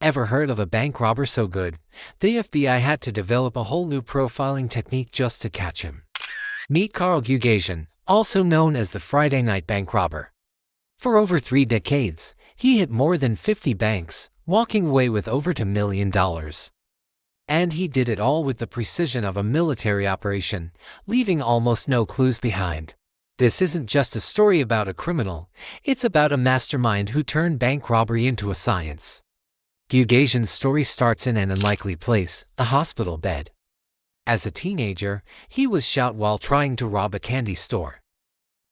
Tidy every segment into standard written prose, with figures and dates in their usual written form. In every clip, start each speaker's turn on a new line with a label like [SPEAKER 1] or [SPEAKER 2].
[SPEAKER 1] Ever heard of a bank robber so good, the FBI had to develop a whole new profiling technique just to catch him? Meet Carl Gugasian, also known as the Friday Night Bank Robber. For over 3 decades, he hit more than 50 banks, walking away with over $2 million. And he did it all with the precision of a military operation, leaving almost no clues behind. This isn't just a story about a criminal, it's about a mastermind who turned bank robbery into a science. Gugasian's story starts in an unlikely place, a hospital bed. As a teenager, he was shot while trying to rob a candy store.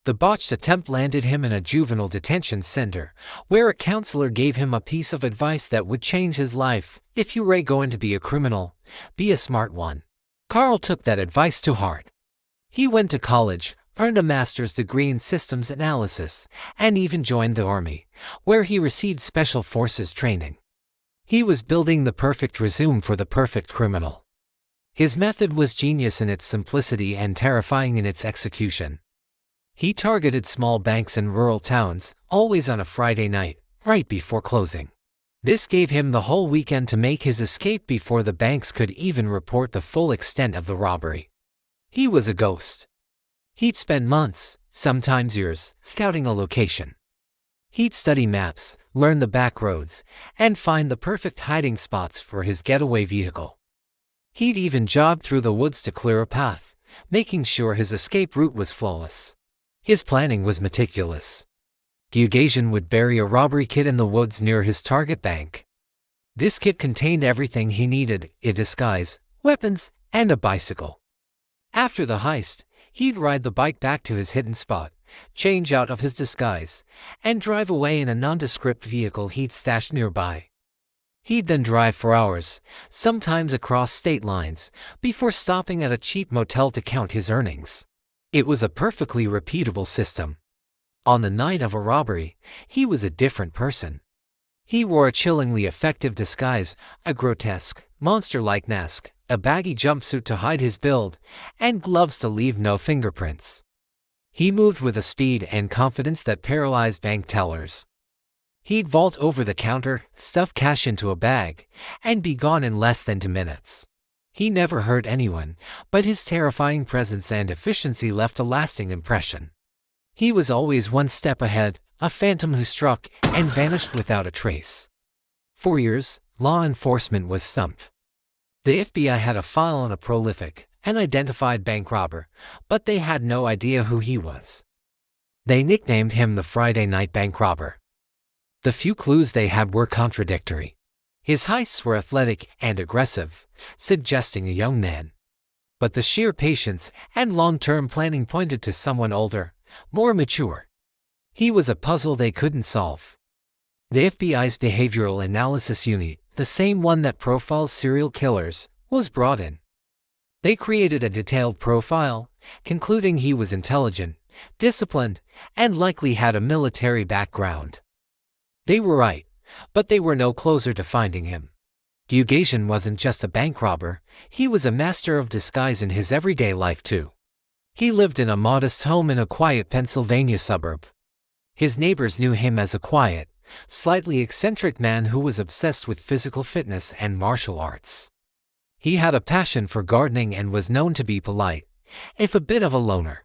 [SPEAKER 1] The botched attempt landed him in a juvenile detention center, where a counselor gave him a piece of advice that would change his life. If you're going to be a criminal, be a smart one. Carl took that advice to heart. He went to college, earned a master's degree in systems analysis, and even joined the army, where he received special forces training. He was building the perfect resume for the perfect criminal. His method was genius in its simplicity and terrifying in its execution. He targeted small banks in rural towns, always on a Friday night, right before closing. This gave him the whole weekend to make his escape before the banks could even report the full extent of the robbery. He was a ghost. He'd spend months, sometimes years, scouting a location. He'd study maps, learn the back roads, and find the perfect hiding spots for his getaway vehicle. He'd even jog through the woods to clear a path, making sure his escape route was flawless. His planning was meticulous. Gugasian would bury a robbery kit in the woods near his target bank. This kit contained everything he needed: a disguise, weapons, and a bicycle. After the heist, he'd ride the bike back to his hidden spot, change out of his disguise, and drive away in a nondescript vehicle he'd stashed nearby. He'd then drive for hours, sometimes across state lines, before stopping at a cheap motel to count his earnings. It was a perfectly repeatable system. On the night of a robbery, he was a different person. He wore a chillingly effective disguise, a grotesque, monster-like mask, a baggy jumpsuit to hide his build, and gloves to leave no fingerprints. He moved with a speed and confidence that paralyzed bank tellers. He'd vault over the counter, stuff cash into a bag, and be gone in less than 2 minutes. He never hurt anyone, but his terrifying presence and efficiency left a lasting impression. He was always one step ahead, a phantom who struck and vanished without a trace. For years, law enforcement was stumped. The FBI had a file on a prolific, unidentified bank robber, but they had no idea who he was. They nicknamed him the Friday Night Bank Robber. The few clues they had were contradictory. His heists were athletic and aggressive, suggesting a young man. But the sheer patience and long-term planning pointed to someone older, more mature. He was a puzzle they couldn't solve. The FBI's behavioral analysis unit, the same one that profiles serial killers, was brought in. They created a detailed profile, concluding he was intelligent, disciplined, and likely had a military background. They were right, but they were no closer to finding him. Gugasian wasn't just a bank robber, he was a master of disguise in his everyday life too. He lived in a modest home in a quiet Pennsylvania suburb. His neighbors knew him as a quiet, slightly eccentric man who was obsessed with physical fitness and martial arts. He had a passion for gardening and was known to be polite, if a bit of a loner.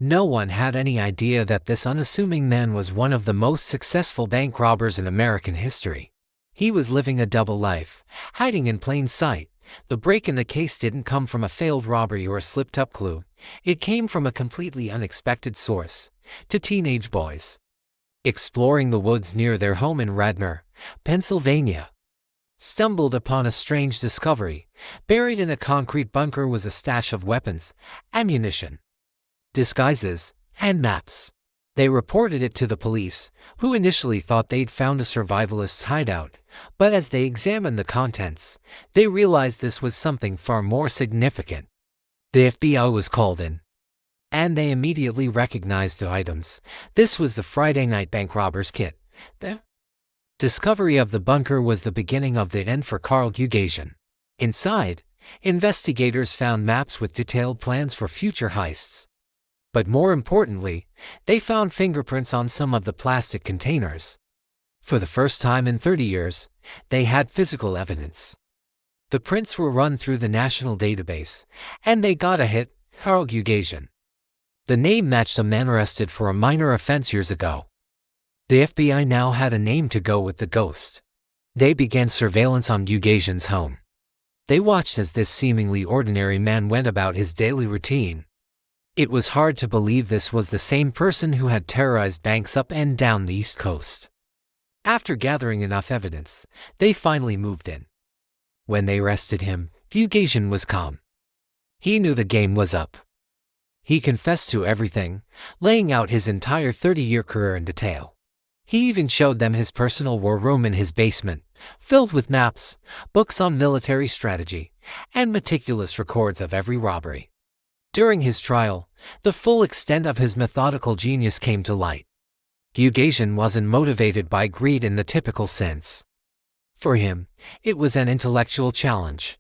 [SPEAKER 1] No one had any idea that this unassuming man was one of the most successful bank robbers in American history. He was living a double life, hiding in plain sight. The break in the case didn't come from a failed robbery or a slipped-up clue. It came from a completely unexpected source: two teenage boys exploring the woods near their home in Radnor, Pennsylvania. Stumbled upon a strange discovery. Buried in a concrete bunker was a stash of weapons, ammunition, disguises, and maps. They reported it to the police, who initially thought they'd found a survivalist's hideout, but as they examined the contents, they realized this was something far more significant. The FBI was called in, and they immediately recognized the items. This was the Friday Night Bank Robber's kit. The discovery of the bunker was the beginning of the end for Carl Gugasian. Inside, investigators found maps with detailed plans for future heists. But more importantly, they found fingerprints on some of the plastic containers. For the first time in 30 years, they had physical evidence. The prints were run through the national database, and they got a hit: Karl Gugasian. The name matched a man arrested for a minor offense years ago. The FBI now had a name to go with the ghost. They began surveillance on Gugasian's home. They watched as this seemingly ordinary man went about his daily routine. It was hard to believe this was the same person who had terrorized banks up and down the East Coast. After gathering enough evidence, they finally moved in. When they arrested him, Gugasian was calm. He knew the game was up. He confessed to everything, laying out his entire 30-year career in detail. He even showed them his personal war room in his basement, filled with maps, books on military strategy, and meticulous records of every robbery. During his trial, the full extent of his methodical genius came to light. Gugasian wasn't motivated by greed in the typical sense. For him, it was an intellectual challenge.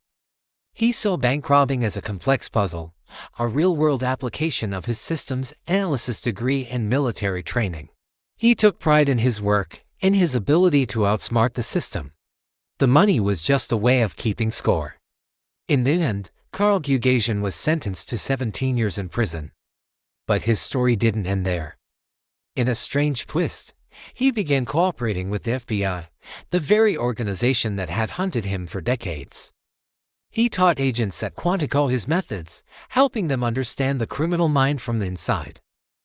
[SPEAKER 1] He saw bank robbing as a complex puzzle, a real-world application of his systems analysis degree and military training. He took pride in his work, in his ability to outsmart the system. The money was just a way of keeping score. In the end, Karl Gugasian was sentenced to 17 years in prison. But his story didn't end there. In a strange twist, he began cooperating with the FBI, the very organization that had hunted him for decades. He taught agents at Quantico his methods, helping them understand the criminal mind from the inside.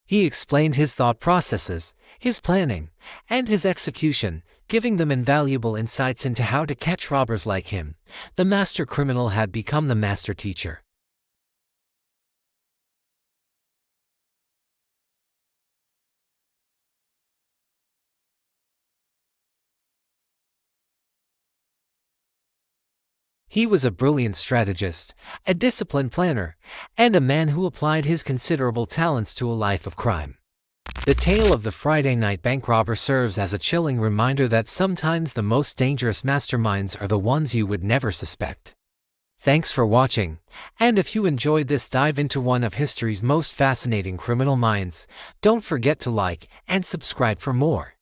[SPEAKER 1] He explained his thought processes, his planning, and his execution, giving them invaluable insights into how to catch robbers like him. The master criminal had become the master teacher. He was a brilliant strategist, a disciplined planner, and a man who applied his considerable talents to a life of crime. The tale of the Friday night bank robber serves as a chilling reminder that sometimes the most dangerous masterminds are the ones you would never suspect. Thanks for watching, and if you enjoyed this dive into one of history's most fascinating criminal minds, don't forget to like and subscribe for more.